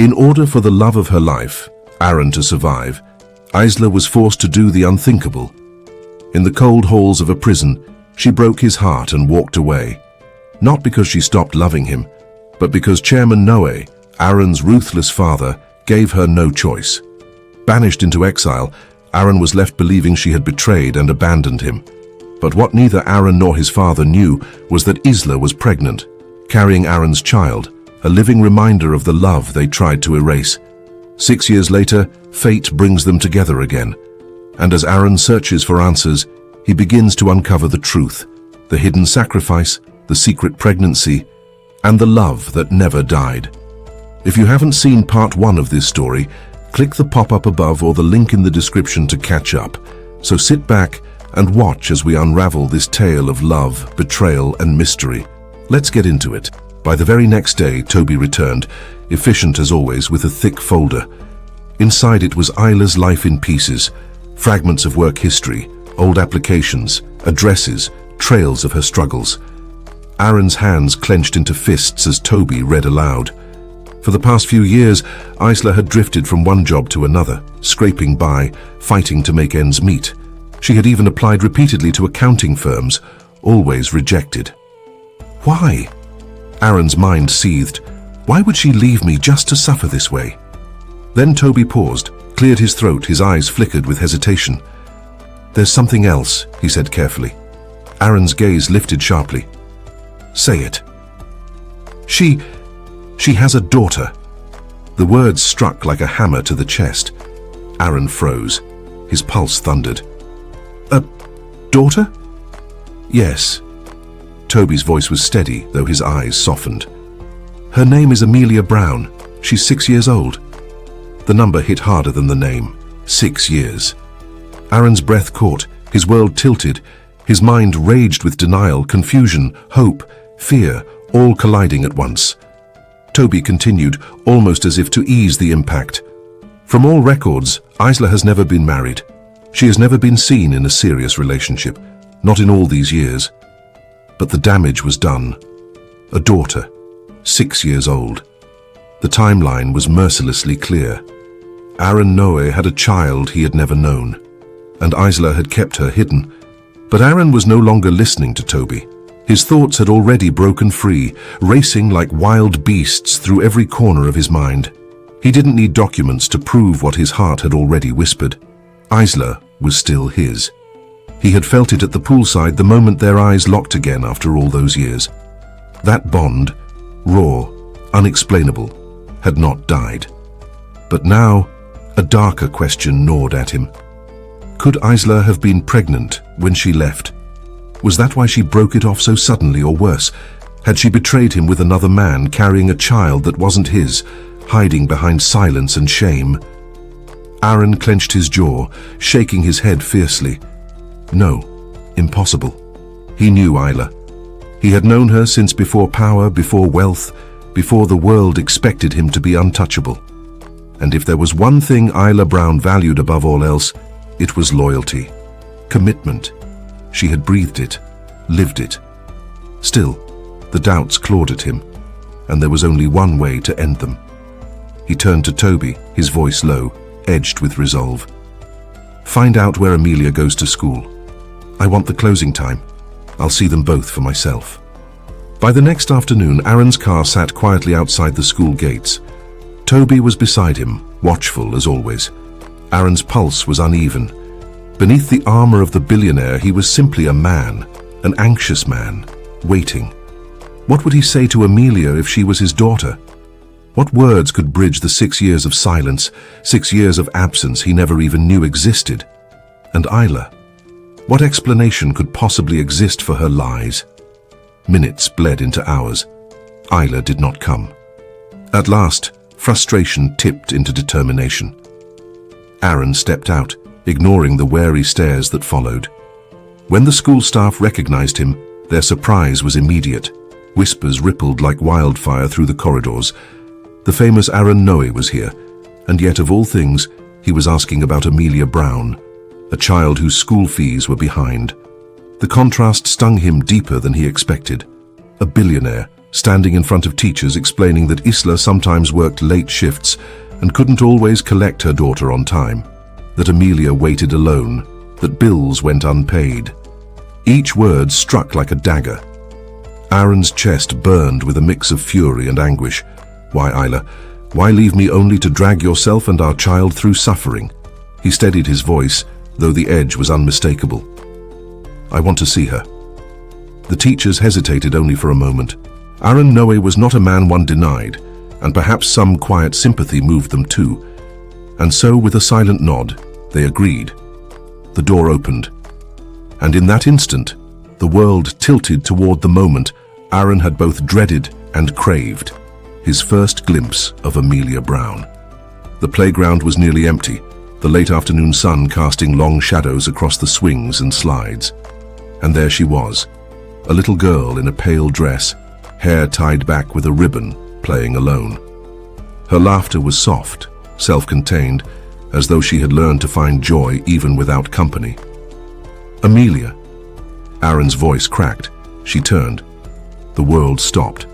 In order for the love of her life, Aran, to survive, Isla was forced to do the unthinkable. In the cold halls of a prison, she broke his heart and walked away. Not because she stopped loving him, but because Chairman Noe, Aran's ruthless father, gave her no choice. Banished into exile, Aran was left believing she had betrayed and abandoned him. But what neither Aran nor his father knew was that Isla was pregnant, carrying Aran's child, a living reminder of the love they tried to erase. 6 years later, fate brings them together again. And as Aran searches for answers, he begins to uncover the truth, the hidden sacrifice, the secret pregnancy, and the love that never died. If you haven't seen part 1 of this story, click the pop-up above or the link in the description to catch up. So sit back and watch as we unravel this tale of love, betrayal, and mystery. Let's get into it. By the very next day, Toby returned, efficient as always, with a thick folder. Inside it was Isla's life in pieces, fragments of work history, old applications, addresses, trails of her struggles. Aran's hands clenched into fists as Toby read aloud. For the past few years, Isla had drifted from one job to another, scraping by, fighting to make ends meet. She had even applied repeatedly to accounting firms, always rejected. Why? Aran's mind seethed. Why would she leave me just to suffer this way? Then Toby paused, cleared his throat, his eyes flickered with hesitation. There's something else, he said carefully. Aran's gaze lifted sharply. Say it. She has a daughter. The words struck like a hammer to the chest. Aran froze. His pulse thundered. A daughter? Yes. Toby's voice was steady, though his eyes softened. Her name is Amelia Brown. She's 6 years old. The number hit harder than the name. 6 years. Aran's breath caught, his world tilted, his mind raged with denial, confusion, hope, fear, all colliding at once. Toby continued, almost as if to ease the impact. From all records, Isla has never been married. She has never been seen in a serious relationship, not in all these years. But the damage was done. A daughter, 6 years old. The timeline was mercilessly clear. Aran Noe had a child he had never known, and Isla had kept her hidden. But Aran was no longer listening to Toby. His thoughts had already broken free, racing like wild beasts through every corner of his mind. He didn't need documents to prove what his heart had already whispered. Isla was still his. He had felt it at the poolside the moment their eyes locked again after all those years. That bond, raw, unexplainable, had not died. But now, a darker question gnawed at him. Could Isla have been pregnant when she left? Was that why she broke it off so suddenly, or worse? Had she betrayed him with another man, carrying a child that wasn't his, hiding behind silence and shame? Aran clenched his jaw, shaking his head fiercely. No, impossible. He knew Isla. He had known her since before power, before wealth, before the world expected him to be untouchable. And if there was one thing Isla Brown valued above all else, it was loyalty, commitment. She had breathed it, lived it. Still, the doubts clawed at him, and there was only one way to end them. He turned to Toby, his voice low, edged with resolve. Find out where Amelia goes to school. I want the closing time. I'll see them both for myself. By the next afternoon, Aran's car sat quietly outside the school gates. Toby was beside him, watchful as always. Aran's pulse was uneven. Beneath the armor of the billionaire, he was simply a man, an anxious man, waiting. What would he say to Amelia if she was his daughter? What words could bridge the 6 years of silence, 6 years of absence he never even knew existed? And Isla? What explanation could possibly exist for her lies? Minutes bled into hours. Isla did not come. At last, frustration tipped into determination. Aran stepped out, ignoring the wary stares that followed. When the school staff recognized him, their surprise was immediate. Whispers rippled like wildfire through the corridors. The famous Aran Noe was here, and yet of all things, he was asking about Amelia Brown, a child whose school fees were behind. The contrast stung him deeper than he expected. A billionaire, standing in front of teachers explaining that Isla sometimes worked late shifts and couldn't always collect her daughter on time, that Amelia waited alone, that bills went unpaid. Each word struck like a dagger. Aran's chest burned with a mix of fury and anguish. Why, Isla? Why leave me only to drag yourself and our child through suffering? He steadied his voice, though the edge was unmistakable. I want to see her. The teachers hesitated only for a moment. Aran Noe was not a man one denied, and perhaps some quiet sympathy moved them too. And so, with a silent nod, they agreed. The door opened. And in that instant, the world tilted toward the moment Aran had both dreaded and craved, his first glimpse of Amelia Brown. The playground was nearly empty, the late afternoon sun casting long shadows across the swings and slides. And there she was, a little girl in a pale dress, hair tied back with a ribbon, playing alone. Her laughter was soft, self-contained, as though she had learned to find joy even without company. Amelia. Aran's voice cracked. She turned. The world stopped.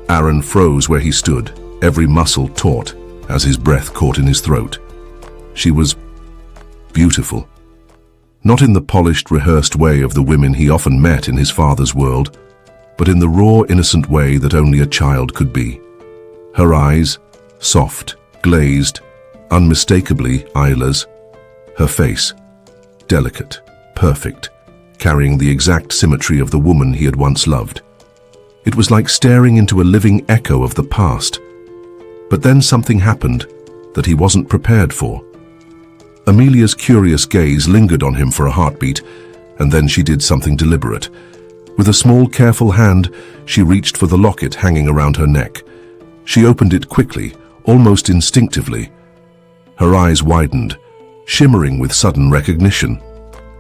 Aran froze where he stood, every muscle taut, as his breath caught in his throat. She was beautiful. Not in the polished, rehearsed way of the women he often met in his father's world, but in the raw, innocent way that only a child could be. Her eyes, soft, glazed, unmistakably Isla's. Her face, delicate, perfect, carrying the exact symmetry of the woman he had once loved. It was like staring into a living echo of the past. But then something happened that he wasn't prepared for. Amelia's curious gaze lingered on him for a heartbeat, and then she did something deliberate. With a small, careful hand, she reached for the locket hanging around her neck. She opened it quickly, almost instinctively. Her eyes widened, shimmering with sudden recognition.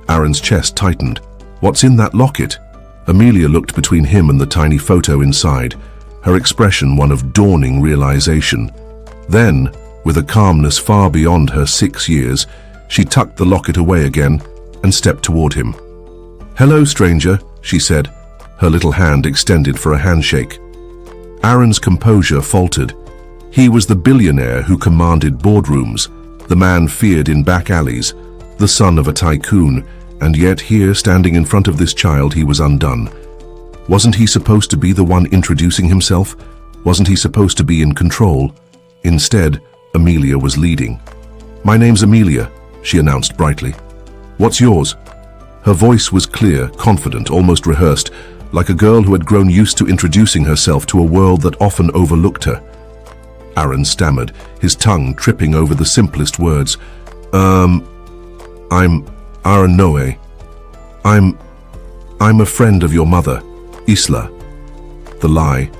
Aran's chest tightened. What's in that locket? Amelia looked between him and the tiny photo inside, her expression one of dawning realization. Then, with a calmness far beyond her 6 years, she tucked the locket away again and stepped toward him. "Hello, stranger," she said, her little hand extended for a handshake. Aran's composure faltered. He was the billionaire who commanded boardrooms, the man feared in back alleys, the son of a tycoon, and yet here, standing in front of this child, he was undone. Wasn't he supposed to be the one introducing himself? Wasn't he supposed to be in control? Instead, Amelia was leading. "My name's Amelia," she announced brightly. "What's yours?" Her voice was clear, confident, almost rehearsed, like a girl who had grown used to introducing herself to a world that often overlooked her. Aran stammered, his tongue tripping over the simplest words. I'm Aran Noe. I'm a friend of your mother, Isla." The lie,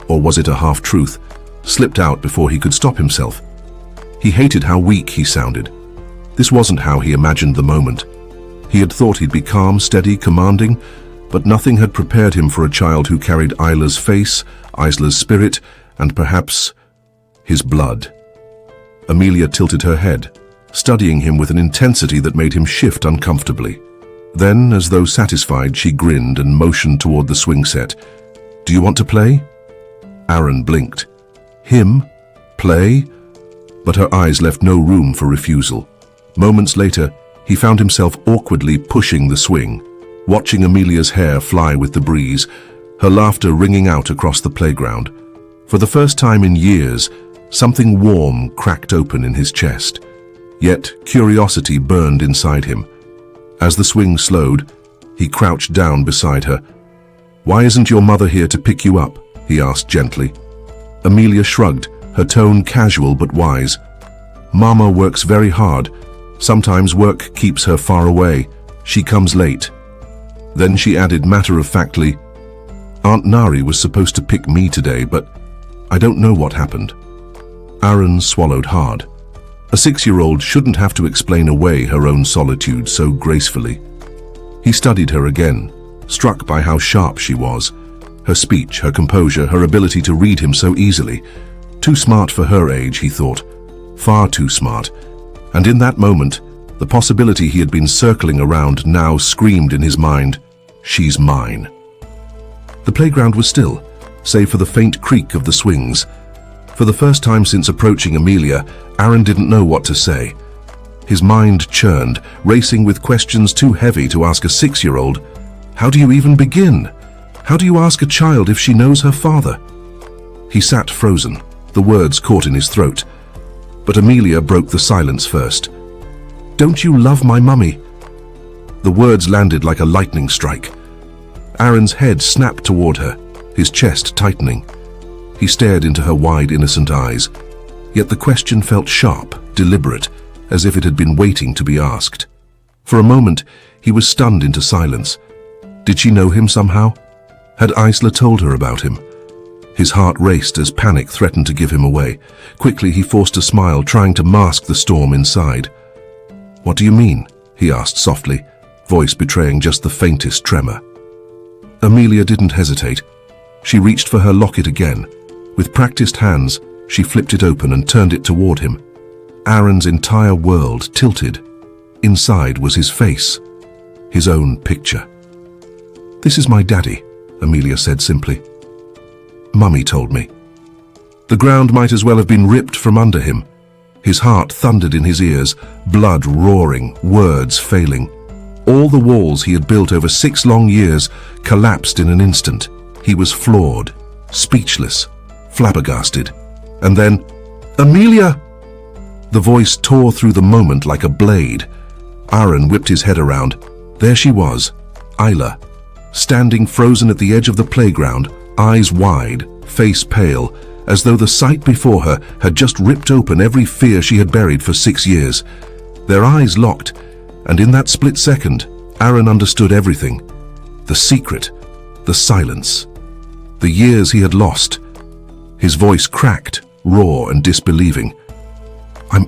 or was it a half-truth, slipped out before he could stop himself. He hated how weak he sounded. This wasn't how he imagined the moment. He had thought he'd be calm, steady, commanding, but nothing had prepared him for a child who carried Isla's face, Isla's spirit, and perhaps his blood. Amelia tilted her head, studying him with an intensity that made him shift uncomfortably. Then, as though satisfied, she grinned and motioned toward the swing set. "Do you want to play?" Aran blinked. Him? Play? But her eyes left no room for refusal. Moments later, he found himself awkwardly pushing the swing, watching Amelia's hair fly with the breeze, her laughter ringing out across the playground. For the first time in years, something warm cracked open in his chest. Yet curiosity burned inside him. As the swing slowed, he crouched down beside her. "Why isn't your mother here to pick you up?" he asked gently. Amelia shrugged, her tone casual but wise. "Mama works very hard. Sometimes work keeps her far away. She comes late." Then she added matter-of-factly, "Aunt Nari was supposed to pick me today, but I don't know what happened." Aran swallowed hard. A 6-year-old shouldn't have to explain away her own solitude so gracefully. He studied her again, struck by how sharp she was. Her speech, her composure, her ability to read him so easily. Too smart for her age, he thought. Far too smart. And in that moment, the possibility he had been circling around now screamed in his mind, "She's mine." The playground was still. save for the faint creak of the swings. For the first time since approaching Amelia, Aran didn't know what to say. His mind churned, racing with questions too heavy to ask a 6-year-old. How do you even begin? How do you ask a child if she knows her father? He sat frozen, the words caught in his throat. But Amelia broke the silence first. Don't you love my mummy? The words landed like a lightning strike. Aran's head snapped toward her, his chest tightening. He stared into her wide, innocent eyes, yet the question felt sharp, deliberate, as if it had been waiting to be asked. For a moment, he was stunned into silence. Did she know him somehow? Had Isla told her about him? His heart raced as panic threatened to give him away. Quickly, he forced a smile, trying to mask the storm inside. What do you mean? He asked softly, voice betraying just the faintest tremor. Amelia didn't hesitate. She reached for her locket again. With practiced hands, she flipped it open and turned it toward him. Aran's entire world tilted. Inside was his face, his own picture. This is my daddy, Amelia said simply. Mummy told me. The ground might as well have been ripped from under him. His heart thundered in his ears, blood roaring, words failing. All the walls he had built over 6 long years collapsed in an instant. He was floored, speechless, flabbergasted. And then, Amelia! The voice tore through the moment like a blade. Aran whipped his head around. There she was, Isla, standing frozen at the edge of the playground, eyes wide, face pale, as though the sight before her had just ripped open every fear she had buried for 6 years. Their eyes locked, and in that split second, Aran understood everything. The secret, the silence, the years he had lost. His voice cracked, raw and disbelieving. I'm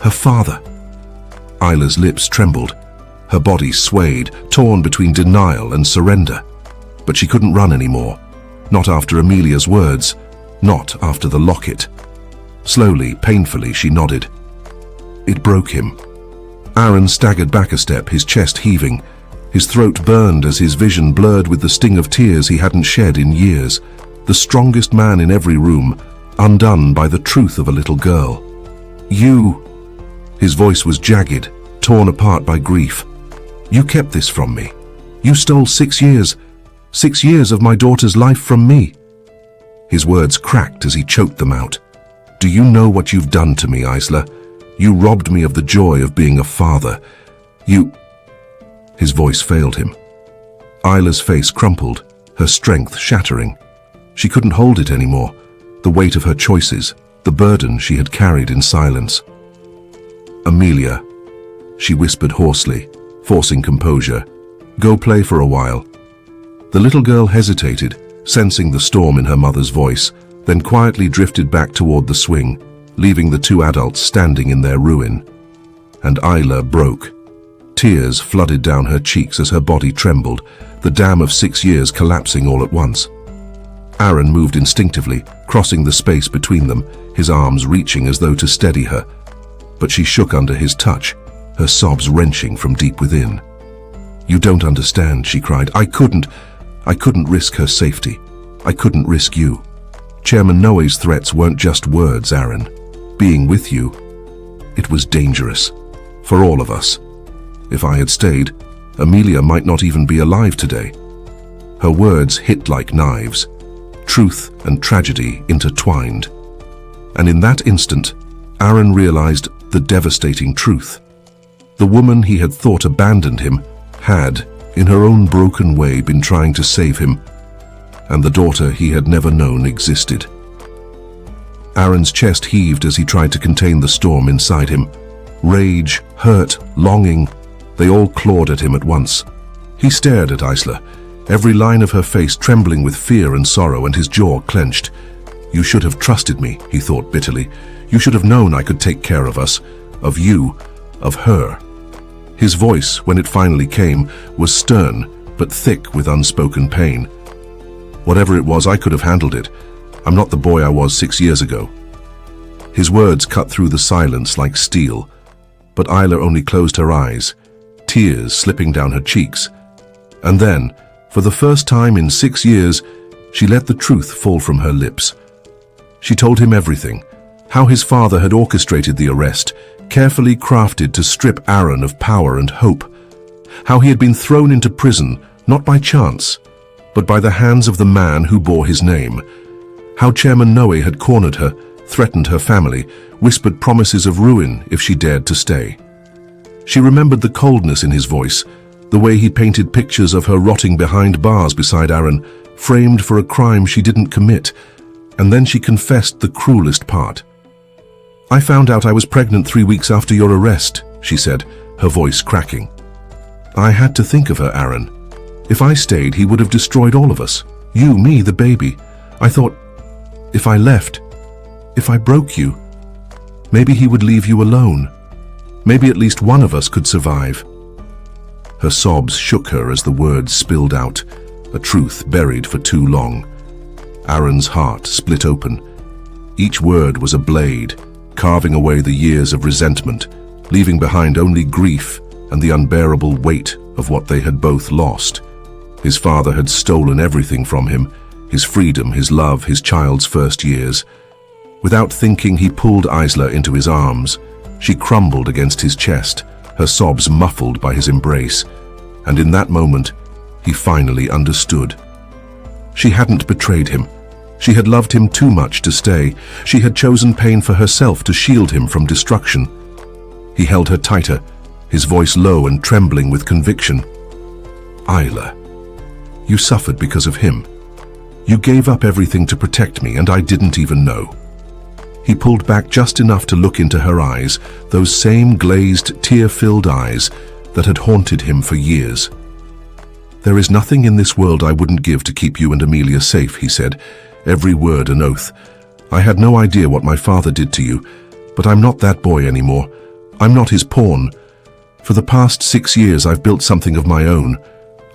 her father. Isla's lips trembled. Her body swayed, torn between denial and surrender. But she couldn't run anymore. Not after Amelia's words. Not after the locket. Slowly, painfully, she nodded. It broke him. Aran staggered back a step, his chest heaving. His throat burned as his vision blurred with the sting of tears he hadn't shed in years. The strongest man in every room, undone by the truth of a little girl. You... His voice was jagged, torn apart by grief. You kept this from me. You stole 6 years. 6 years of my daughter's life from me. His words cracked as he choked them out. Do you know what you've done to me, Isla? You robbed me of the joy of being a father. You... His voice failed him. Isla's face crumpled, her strength shattering. She couldn't hold it anymore. The weight of her choices, the burden she had carried in silence. Amelia, she whispered hoarsely, forcing composure. Go play for a while. The little girl hesitated, sensing the storm in her mother's voice, then quietly drifted back toward the swing, leaving the 2 adults standing in their ruin. And Isla broke. Tears flooded down her cheeks as her body trembled, the dam of 6 years collapsing all at once. Aran moved instinctively, crossing the space between them, his arms reaching as though to steady her. But she shook under his touch, her sobs wrenching from deep within. You don't understand, she cried. I couldn't risk her safety. I couldn't risk you. Chairman Noe's threats weren't just words, Aran. Being with you, it was dangerous. For all of us. If I had stayed, Amelia might not even be alive today. Her words hit like knives. Truth and tragedy intertwined. And in that instant, Aran realized the devastating truth. The woman he had thought abandoned him had, in her own broken way, been trying to save him, and the daughter he had never known existed. Aran's chest heaved as he tried to contain the storm inside him. Rage, hurt, longing, they all clawed at him at once. He stared at Isla, every line of her face trembling with fear and sorrow, and his jaw clenched. You should have trusted me, he thought bitterly. You should have known I could take care of us, of you, of her. His voice, when it finally came, was stern, but thick with unspoken pain. Whatever it was, I could have handled it. I'm not the boy I was 6 years ago. His words cut through the silence like steel, but Isla only closed her eyes, tears slipping down her cheeks. And then, for the first time in 6 years, She let the truth fall from her lips. She told him everything, how his father had orchestrated the arrest, carefully crafted to strip Aran of power and hope, how he had been thrown into prison, not by chance, but by the hands of the man who bore his name, how Chairman Noe had cornered her, threatened her family, whispered promises of ruin if she dared to stay. She remembered the coldness in his voice, the way he painted pictures of her rotting behind bars beside Aran, framed for a crime she didn't commit, and then she confessed the cruelest part. "I found out I was pregnant 3 weeks after your arrest," she said, her voice cracking. "I had to think of her, Aran. If I stayed, he would have destroyed all of us. You, me, the baby. I thought, if I left, if I broke you, maybe he would leave you alone. Maybe at least one of us could survive." Her sobs shook her as the words spilled out, a truth buried for too long. Aran's heart split open. Each word was a blade, carving away the years of resentment, leaving behind only grief and the unbearable weight of what they had both lost. His father had stolen everything from him, his freedom, his love, his child's first years. Without thinking, he pulled Isla into his arms. She crumbled against his chest, her sobs muffled by his embrace. And in that moment, he finally understood. She hadn't betrayed him. She had loved him too much to stay. She had chosen pain for herself to shield him from destruction. He held her tighter, his voice low and trembling with conviction. "Isla, you suffered because of him. You gave up everything to protect me, and I didn't even know." He pulled back just enough to look into her eyes, those same glazed, tear-filled eyes that had haunted him for years. "There is nothing in this world I wouldn't give to keep you and Amelia safe," he said, every word an oath. "I had no idea what my father did to you, but I'm not that boy anymore. I'm not his pawn. For the past 6 years I've built something of my own.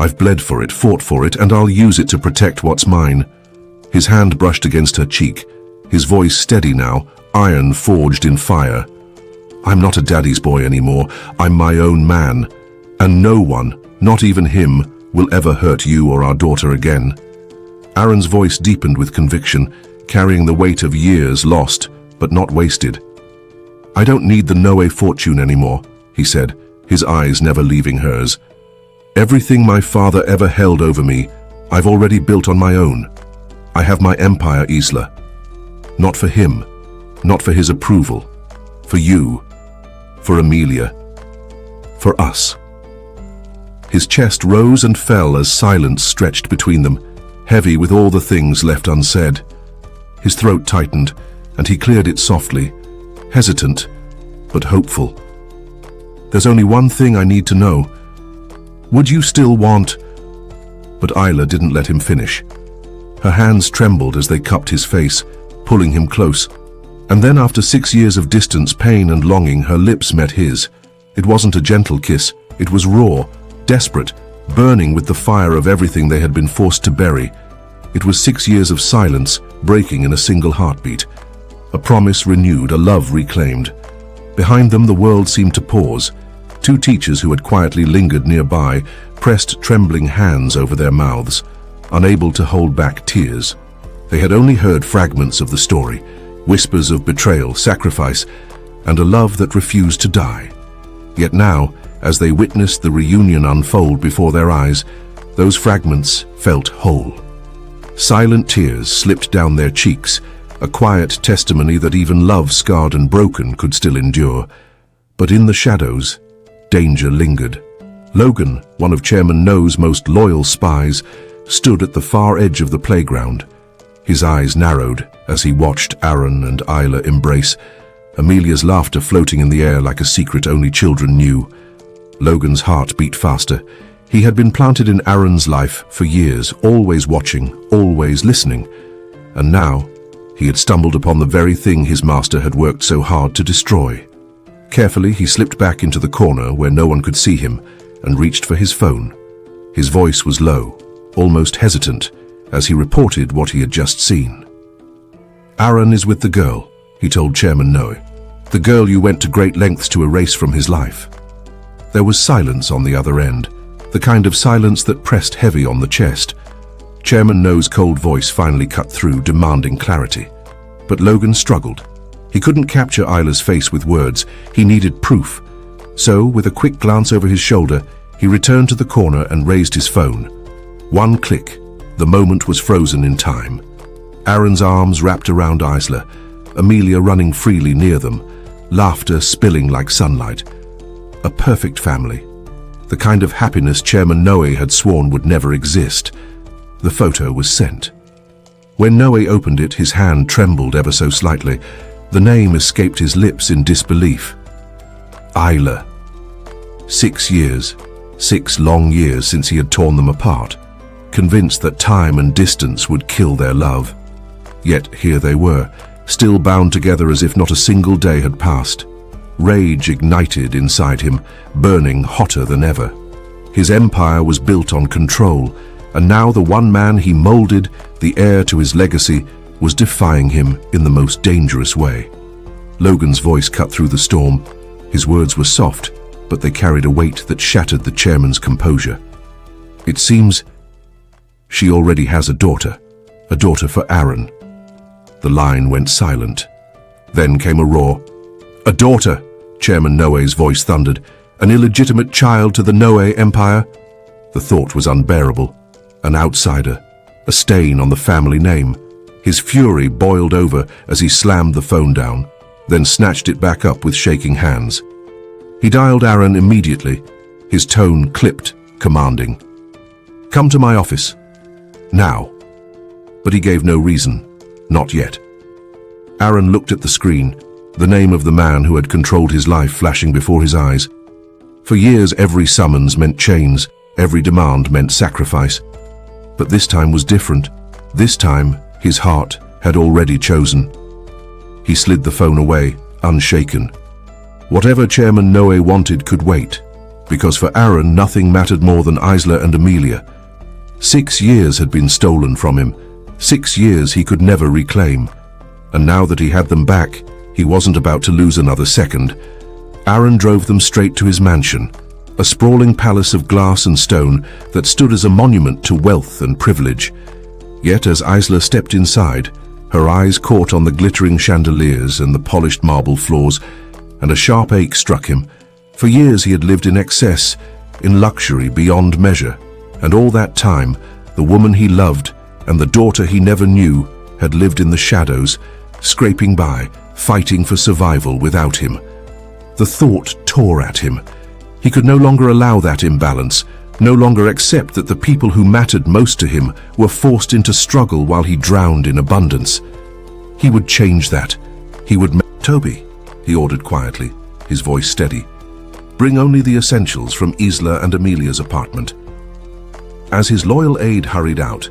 I've bled for it, fought for it, and I'll use it to protect what's mine." His hand brushed against her cheek, his voice steady now, iron forged in fire. "I'm not a daddy's boy anymore. I'm my own man. And no one, not even him, will ever hurt you or our daughter again." Aran's voice deepened with conviction, carrying the weight of years lost, but not wasted. "I don't need the Noe fortune anymore," he said, his eyes never leaving hers. "Everything my father ever held over me, I've already built on my own. I have my empire, Isla. Not for him, not for his approval. For you, for Amelia, for us." His chest rose and fell as silence stretched between them, heavy with all the things left unsaid. His throat tightened, and he cleared it softly, hesitant, but hopeful. "There's only one thing I need to know. Would you still want—" But Isla didn't let him finish. Her hands trembled as they cupped his face, pulling him close. And then after 6 years of distance, pain and longing, her lips met his. It wasn't a gentle kiss. It was raw, desperate, burning with the fire of everything they had been forced to bury. It was 6 years of silence, breaking in a single heartbeat. A promise renewed, a love reclaimed. Behind them, the world seemed to pause. 2 teachers who had quietly lingered nearby pressed trembling hands over their mouths, unable to hold back tears. They had only heard fragments of the story, whispers of betrayal, sacrifice, and a love that refused to die. Yet now, as they witnessed the reunion unfold before their eyes, those fragments felt whole. Silent tears slipped down their cheeks, a quiet testimony that even love scarred and broken could still endure. But in the shadows, danger lingered. Logan, one of Chairman No's most loyal spies, stood at the far edge of the playground. His eyes narrowed as he watched Aran and Isla embrace, Amelia's laughter floating in the air like a secret only children knew. Logan's heart beat faster. He had been planted in Aran's life for years, always watching, always listening. And now, he had stumbled upon the very thing his master had worked so hard to destroy. Carefully, he slipped back into the corner where no one could see him and reached for his phone. His voice was low, almost hesitant, as he reported what he had just seen. "Aran is with the girl," he told Chairman Noe. "The girl you went to great lengths to erase from his life." There was silence on the other end, the kind of silence that pressed heavy on the chest. Chairman No's cold voice finally cut through, demanding clarity. But Logan struggled. He couldn't capture Isla's face with words. He needed proof. So, with a quick glance over his shoulder, he returned to the corner and raised his phone. One click. The moment was frozen in time. Aran's arms wrapped around Isla, Amelia running freely near them, laughter spilling like sunlight. A perfect family. The kind of happiness Chairman Noe had sworn would never exist. The photo was sent. When Noe opened it, his hand trembled ever so slightly. The name escaped his lips in disbelief. Isla. 6 years. 6 long years since he had torn them apart, convinced that time and distance would kill their love. Yet here they were, still bound together as if not a single day had passed. Rage ignited inside him, burning hotter than ever. His empire was built on control, and now the one man he molded, the heir to his legacy, was defying him in the most dangerous way. Logan's voice cut through the storm. His words were soft, but they carried a weight that shattered the chairman's composure. It seems she already has a daughter for Aran. The line went silent. Then came a roar. A daughter, Chairman Noe's voice thundered. An illegitimate child to the Noe Empire? The thought was unbearable. An outsider, a stain on the family name. His fury boiled over as he slammed the phone down, then snatched it back up with shaking hands. He dialed Aran immediately, his tone clipped, commanding. Come to my office. Now. But he gave no reason. Not yet. Aran looked at the screen, the name of the man who had controlled his life flashing before his eyes. For years, every summons meant chains, every demand meant sacrifice. But this time was different. This time, his heart had already chosen. He slid the phone away, unshaken. Whatever Chairman Noe wanted could wait, because for Aran nothing mattered more than Isla and Amelia. 6 years had been stolen from him, 6 years he could never reclaim. And now that he had them back, he wasn't about to lose another second. Aran drove them straight to his mansion, a sprawling palace of glass and stone that stood as a monument to wealth and privilege. Yet as Isla stepped inside, her eyes caught on the glittering chandeliers and the polished marble floors, and a sharp ache struck him. For years he had lived in excess, in luxury beyond measure, and all that time, the woman he loved and the daughter he never knew had lived in the shadows, scraping by, fighting for survival without him. The thought tore at him. He could no longer allow that imbalance, no longer accept that the people who mattered most to him were forced into struggle while he drowned in abundance. He would change that. He would Toby, he ordered quietly, his voice steady. Bring only the essentials from Isla and Amelia's apartment. As his loyal aide hurried out,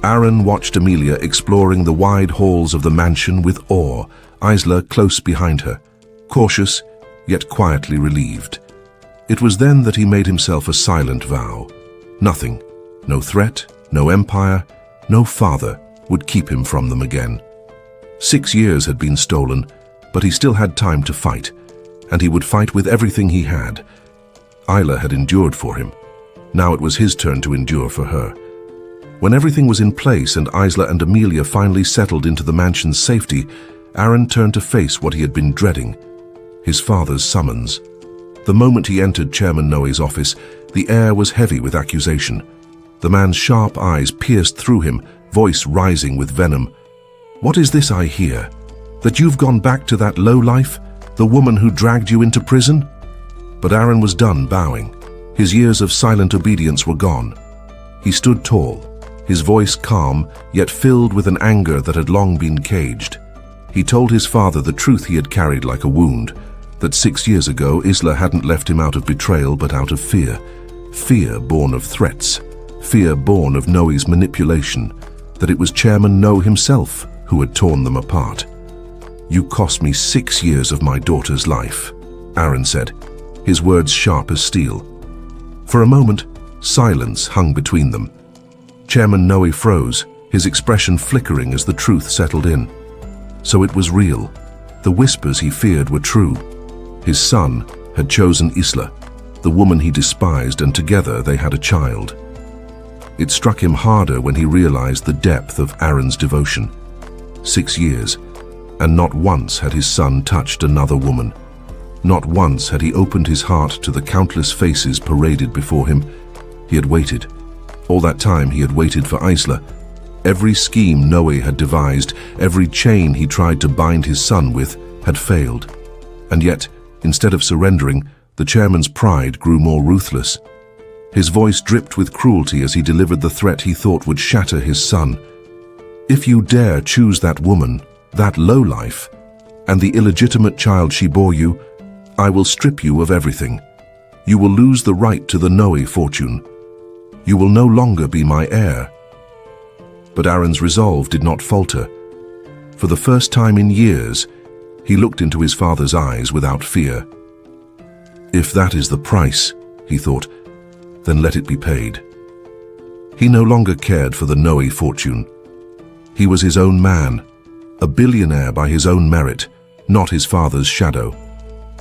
Aran watched Amelia exploring the wide halls of the mansion with awe, Isla close behind her, cautious yet quietly relieved. It was then that he made himself a silent vow. Nothing, no threat, no empire, no father would keep him from them again. 6 years had been stolen, but he still had time to fight, and he would fight with everything he had. Isla had endured for him. Now it was his turn to endure for her. When everything was in place and Isla and Amelia finally settled into the mansion's safety, Aran turned to face what he had been dreading, his father's summons. The moment he entered Chairman Noe's office, the air was heavy with accusation. The man's sharp eyes pierced through him, voice rising with venom. What is this I hear? That you've gone back to that lowlife, the woman who dragged you into prison? But Aran was done bowing. His years of silent obedience were gone. He stood tall, his voice calm, yet filled with an anger that had long been caged. He told his father the truth he had carried like a wound, that 6 years ago Isla hadn't left him out of betrayal but out of fear. Fear born of threats, fear born of Noe's manipulation, that it was Chairman Noe himself who had torn them apart. You cost me 6 years of my daughter's life, Aran said, his words sharp as steel. For a moment, silence hung between them. Chairman Noe froze, his expression flickering as the truth settled in. So it was real. The whispers he feared were true. His son had chosen Isla, the woman he despised, and together they had a child. It struck him harder when he realized the depth of Aran's devotion. 6 years, and not once had his son touched another woman. Not once had he opened his heart to the countless faces paraded before him. He had waited. All that time he had waited for Isla. Every scheme Noe had devised, every chain he tried to bind his son with, had failed. And yet, instead of surrendering, the chairman's pride grew more ruthless. His voice dripped with cruelty as he delivered the threat he thought would shatter his son. If you dare choose that woman, that lowlife, and the illegitimate child she bore you, I will strip you of everything. You will lose the right to the Noe fortune. You will no longer be my heir. But Aran's resolve did not falter. For the first time in years, he looked into his father's eyes without fear. If that is the price, he thought, then let it be paid. He no longer cared for the Noe fortune. He was his own man, a billionaire by his own merit, not his father's shadow.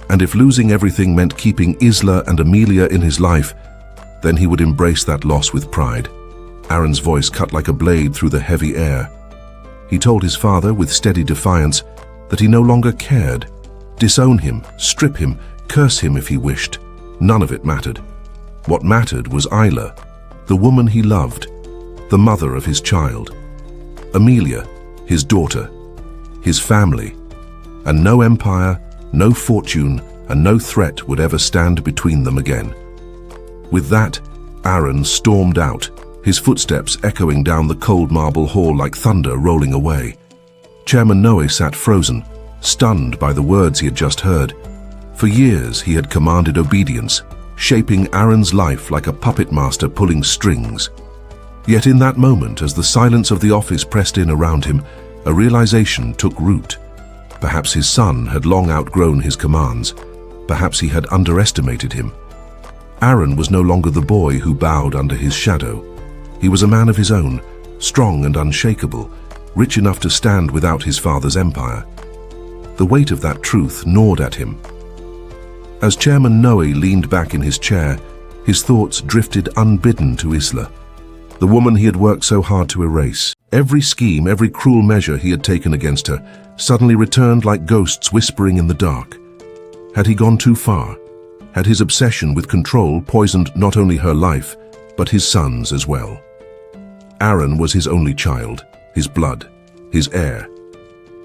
And if losing everything meant keeping Isla and Amelia in his life, then he would embrace that loss with pride. Aran's voice cut like a blade through the heavy air. He told his father with steady defiance that he no longer cared. Disown him, strip him, curse him if he wished. None of it mattered. What mattered was Isla, the woman he loved, the mother of his child. Amelia, his daughter, his family, and no empire, no fortune, and no threat would ever stand between them again. With that, Aran stormed out, his footsteps echoing down the cold marble hall like thunder rolling away. Chairman Noe sat frozen, stunned by the words he had just heard. For years he had commanded obedience, shaping Aran's life like a puppet master pulling strings. Yet in that moment, as the silence of the office pressed in around him, a realization took root. Perhaps his son had long outgrown his commands. Perhaps he had underestimated him. Aran was no longer the boy who bowed under his shadow. He was a man of his own, strong and unshakable, rich enough to stand without his father's empire. The weight of that truth gnawed at him. As Chairman Noe leaned back in his chair, his thoughts drifted unbidden to Isla, the woman he had worked so hard to erase. Every scheme, every cruel measure he had taken against her, suddenly returned like ghosts whispering in the dark. Had he gone too far? Had his obsession with control poisoned not only her life, but his son's as well? Aran was his only child, his blood, his heir.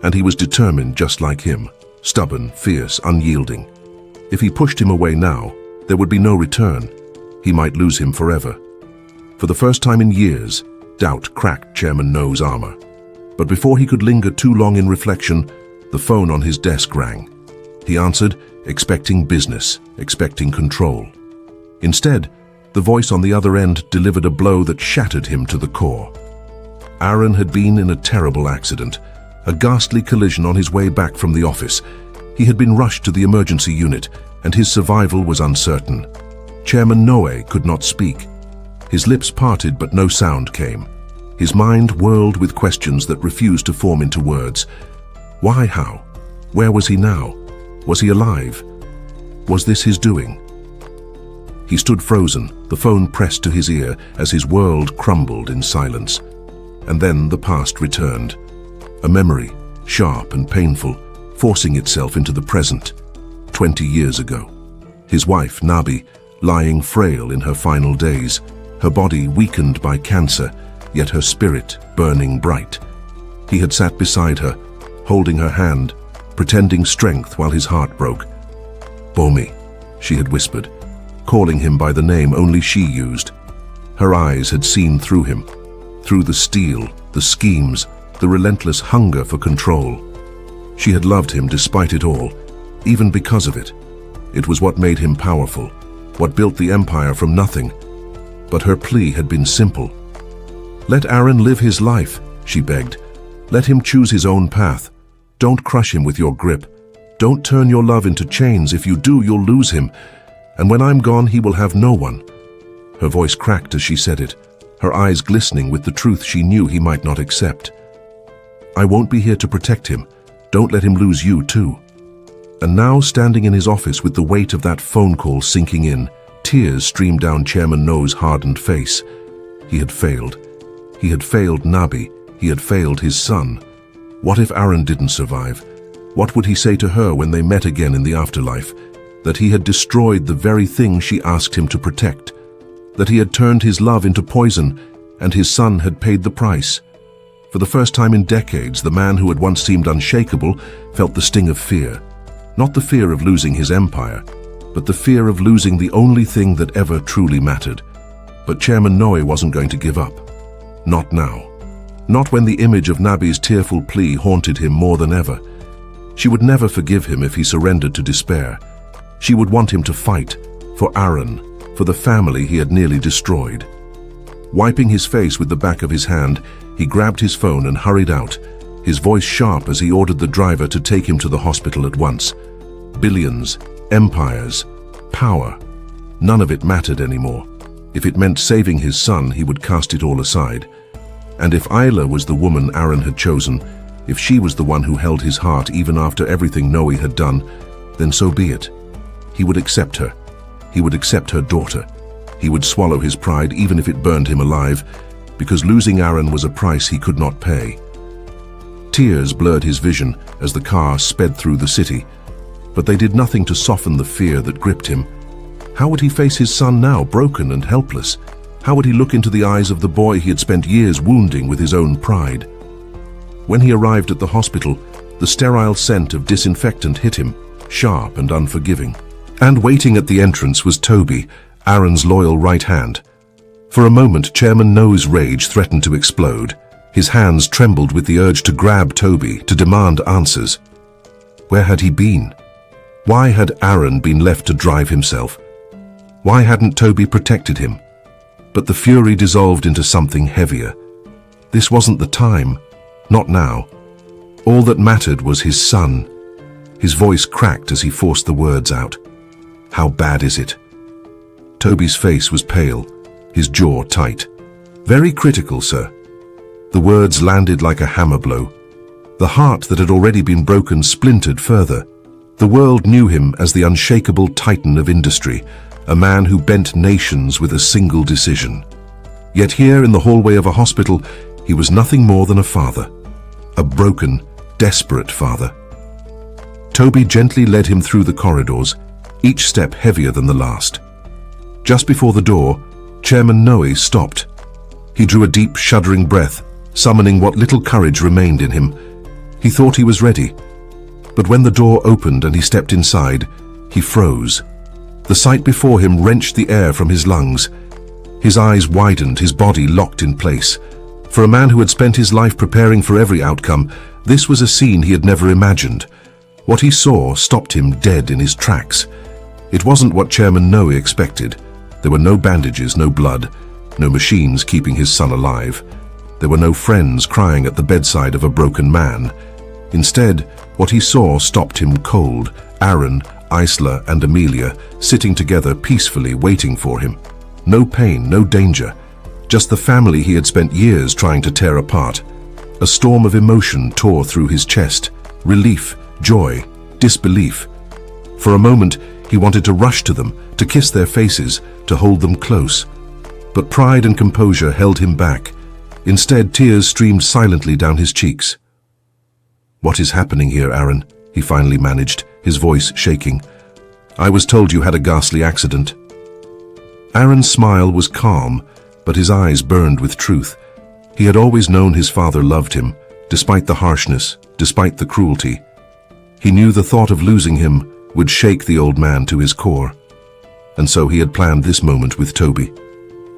And he was determined just like him, stubborn, fierce, unyielding. If he pushed him away now, there would be no return. He might lose him forever. For the first time in years, doubt cracked Chairman Noe's armor. But before he could linger too long in reflection, the phone on his desk rang. He answered, expecting business, expecting control. Instead, the voice on the other end delivered a blow that shattered him to the core. Aran had been in a terrible accident, a ghastly collision on his way back from the office. He had been rushed to the emergency unit, and his survival was uncertain. Chairman Noe could not speak. His lips parted, but no sound came. His mind whirled with questions that refused to form into words. Why, how? Where was he now? Was he alive? Was this his doing? He stood frozen, the phone pressed to his ear as his world crumbled in silence. And then the past returned. A memory, sharp and painful, forcing itself into the present. 20 years ago. His wife, Nabi, lying frail in her final days, her body weakened by cancer, yet her spirit burning bright. He had sat beside her, holding her hand, pretending strength while his heart broke. Bomi, she had whispered, calling him by the name only she used. Her eyes had seen through him, through the steel, the schemes, the relentless hunger for control. She had loved him despite it all, even because of it. It was what made him powerful, what built the empire from nothing. But her plea had been simple. Let Aran live his life, she begged. Let him choose his own path. Don't crush him with your grip. Don't turn your love into chains. If you do, you'll lose him. And when I'm gone, he will have no one. Her voice cracked as she said it, her eyes glistening with the truth she knew he might not accept. I won't be here to protect him. Don't let him lose you too. And now, standing in his office with the weight of that phone call sinking in, tears streamed down Chairman Noe's hardened face. He had failed. He had failed Nabi. He had failed his son. What if Aran didn't survive? What would he say to her when they met again in the afterlife? That he had destroyed the very thing she asked him to protect. That he had turned his love into poison, and his son had paid the price. For the first time in decades, the man who had once seemed unshakable felt the sting of fear. Not the fear of losing his empire, but the fear of losing the only thing that ever truly mattered. But Chairman Noe wasn't going to give up. Not now. Not when the image of Nabi's tearful plea haunted him more than ever. She would never forgive him if he surrendered to despair. She would want him to fight, for Aran, for the family he had nearly destroyed. Wiping his face with the back of his hand, he grabbed his phone and hurried out, his voice sharp as he ordered the driver to take him to the hospital at once. Billions, empires, power. None of it mattered anymore. If it meant saving his son, he would cast it all aside. And if Isla was the woman Aran had chosen, if she was the one who held his heart even after everything Noe had done, then so be it. He would accept her. He would accept her daughter. He would swallow his pride even if it burned him alive, because losing Aran was a price he could not pay. Tears blurred his vision as the car sped through the city, but they did nothing to soften the fear that gripped him. How would he face his son now, broken and helpless? How would he look into the eyes of the boy he had spent years wounding with his own pride? When he arrived at the hospital, the sterile scent of disinfectant hit him, sharp and unforgiving. And waiting at the entrance was Toby, Aran's loyal right hand. For a moment, Chairman Noe's rage threatened to explode. His hands trembled with the urge to grab Toby, to demand answers. Where had he been? Why had Aran been left to drive himself? Why hadn't Toby protected him? But the fury dissolved into something heavier. This wasn't the time. Not now. All that mattered was his son. His voice cracked as he forced the words out. How bad is it? Toby's face was pale, his jaw tight. Very critical, sir. The words landed like a hammer blow. The heart that had already been broken splintered further. The world knew him as the unshakable titan of industry, a man who bent nations with a single decision. Yet here in the hallway of a hospital, he was nothing more than a father. A broken, desperate father. Toby gently led him through the corridors, each step heavier than the last. Just before the door, Chairman Noe stopped. He drew a deep, shuddering breath, summoning what little courage remained in him. He thought he was ready. But when the door opened and he stepped inside, he froze. The sight before him wrenched the air from his lungs. His eyes widened, his body locked in place. For a man who had spent his life preparing for every outcome, this was a scene he had never imagined. What he saw stopped him dead in his tracks. It wasn't what Chairman Noe expected. There were no bandages, no blood, no machines keeping his son alive. There were no friends crying at the bedside of a broken man. Instead, what he saw stopped him cold. Aran, Isla, and Amelia sitting together peacefully waiting for him. No pain, no danger. Just the family he had spent years trying to tear apart. A storm of emotion tore through his chest. Relief, joy, disbelief. For a moment, he wanted to rush to them, to kiss their faces, to hold them close. But pride and composure held him back. Instead, tears streamed silently down his cheeks. "What is happening here, Aran?" he finally managed, his voice shaking. "I was told you had a ghastly accident." Aran's smile was calm, but his eyes burned with truth. He had always known his father loved him, despite the harshness, despite the cruelty. He knew the thought of losing him would shake the old man to his core. And so he had planned this moment with Toby.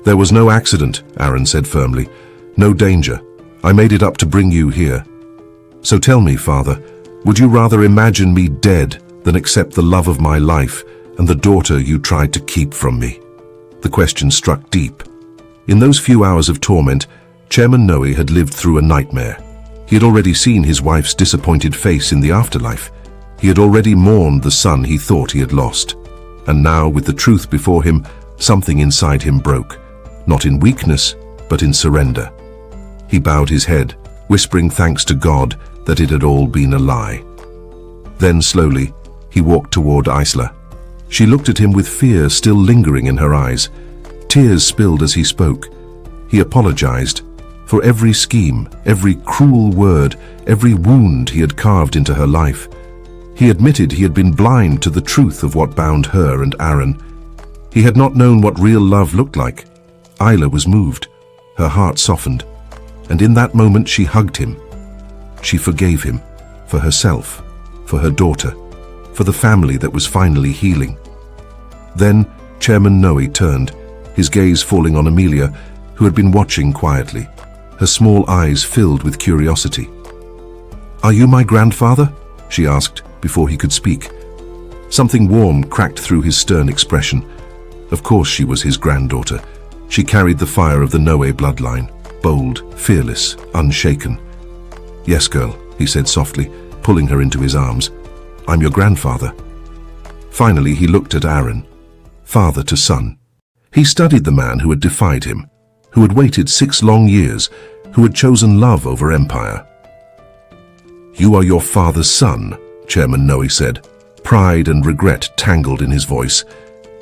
"There was no accident," Aran said firmly. "No danger. I made it up to bring you here. So tell me, Father, would you rather imagine me dead than accept the love of my life and the daughter you tried to keep from me?" The question struck deep. In those few hours of torment, Chairman Noe had lived through a nightmare. He had already seen his wife's disappointed face in the afterlife. He had already mourned the son he thought he had lost. And now, with the truth before him, something inside him broke, not in weakness, but in surrender. He bowed his head, whispering thanks to God that it had all been a lie. Then, slowly, he walked toward Isla. She looked at him with fear still lingering in her eyes. Tears spilled as he spoke. He apologized for every scheme, every cruel word, every wound he had carved into her life. He admitted he had been blind to the truth of what bound her and Aran. He had not known what real love looked like. Isla was moved, her heart softened, and in that moment she hugged him. She forgave him, for herself, for her daughter, for the family that was finally healing. Then Chairman Noe turned, his gaze falling on Amelia, who had been watching quietly, her small eyes filled with curiosity. "Are you my grandfather?" she asked before he could speak. Something warm cracked through his stern expression. Of course she was his granddaughter. She carried the fire of the Noe bloodline, bold, fearless, unshaken. "Yes, girl," he said softly, pulling her into his arms. "I'm your grandfather." Finally, he looked at Aran, father to son. He studied the man who had defied him, who had waited 6 long years, who had chosen love over empire. "You are your father's son," Chairman Noe said, pride and regret tangled in his voice.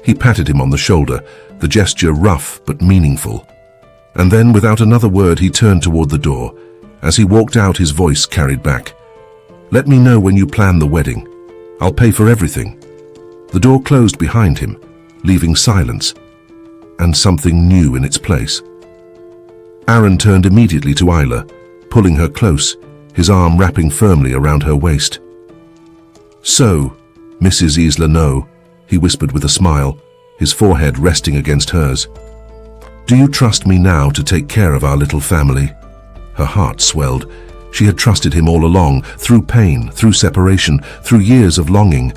He patted him on the shoulder, the gesture rough but meaningful. And then, without another word, he turned toward the door. As he walked out, his voice carried back. "Let me know when you plan the wedding. I'll pay for everything." The door closed behind him, leaving silence, and something new in its place. Aran turned immediately to Isla, pulling her close, his arm wrapping firmly around her waist. "So, Mrs. Isla No," he whispered with a smile, his forehead resting against hers. "Do you trust me now to take care of our little family?" Her heart swelled. She had trusted him all along, through pain, through separation, through years of longing.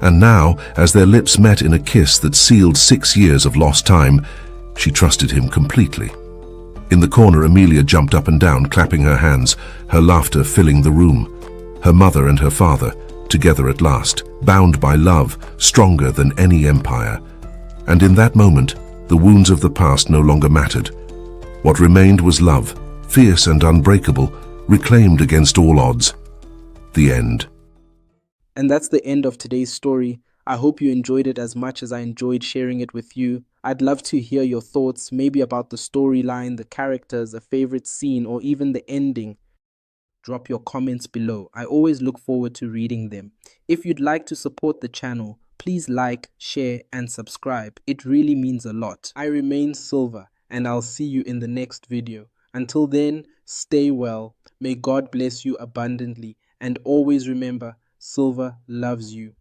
And now, as their lips met in a kiss that sealed 6 years of lost time, she trusted him completely. In the corner, Amelia jumped up and down, clapping her hands, her laughter filling the room. Her mother and her father, together at last, bound by love, stronger than any empire. And in that moment, the wounds of the past no longer mattered. What remained was love, fierce and unbreakable, reclaimed against all odds. The end. And that's the end of today's story. I hope you enjoyed it as much as I enjoyed sharing it with you. I'd love to hear your thoughts, maybe about the storyline, the characters, a favorite scene, or even the ending. Drop your comments below. I always look forward to reading them. If you'd like to support the channel, please like, share, and subscribe. It really means a lot. I remain Silver, and I'll see you in the next video. Until then, stay well. May God bless you abundantly, and always remember, Silver loves you.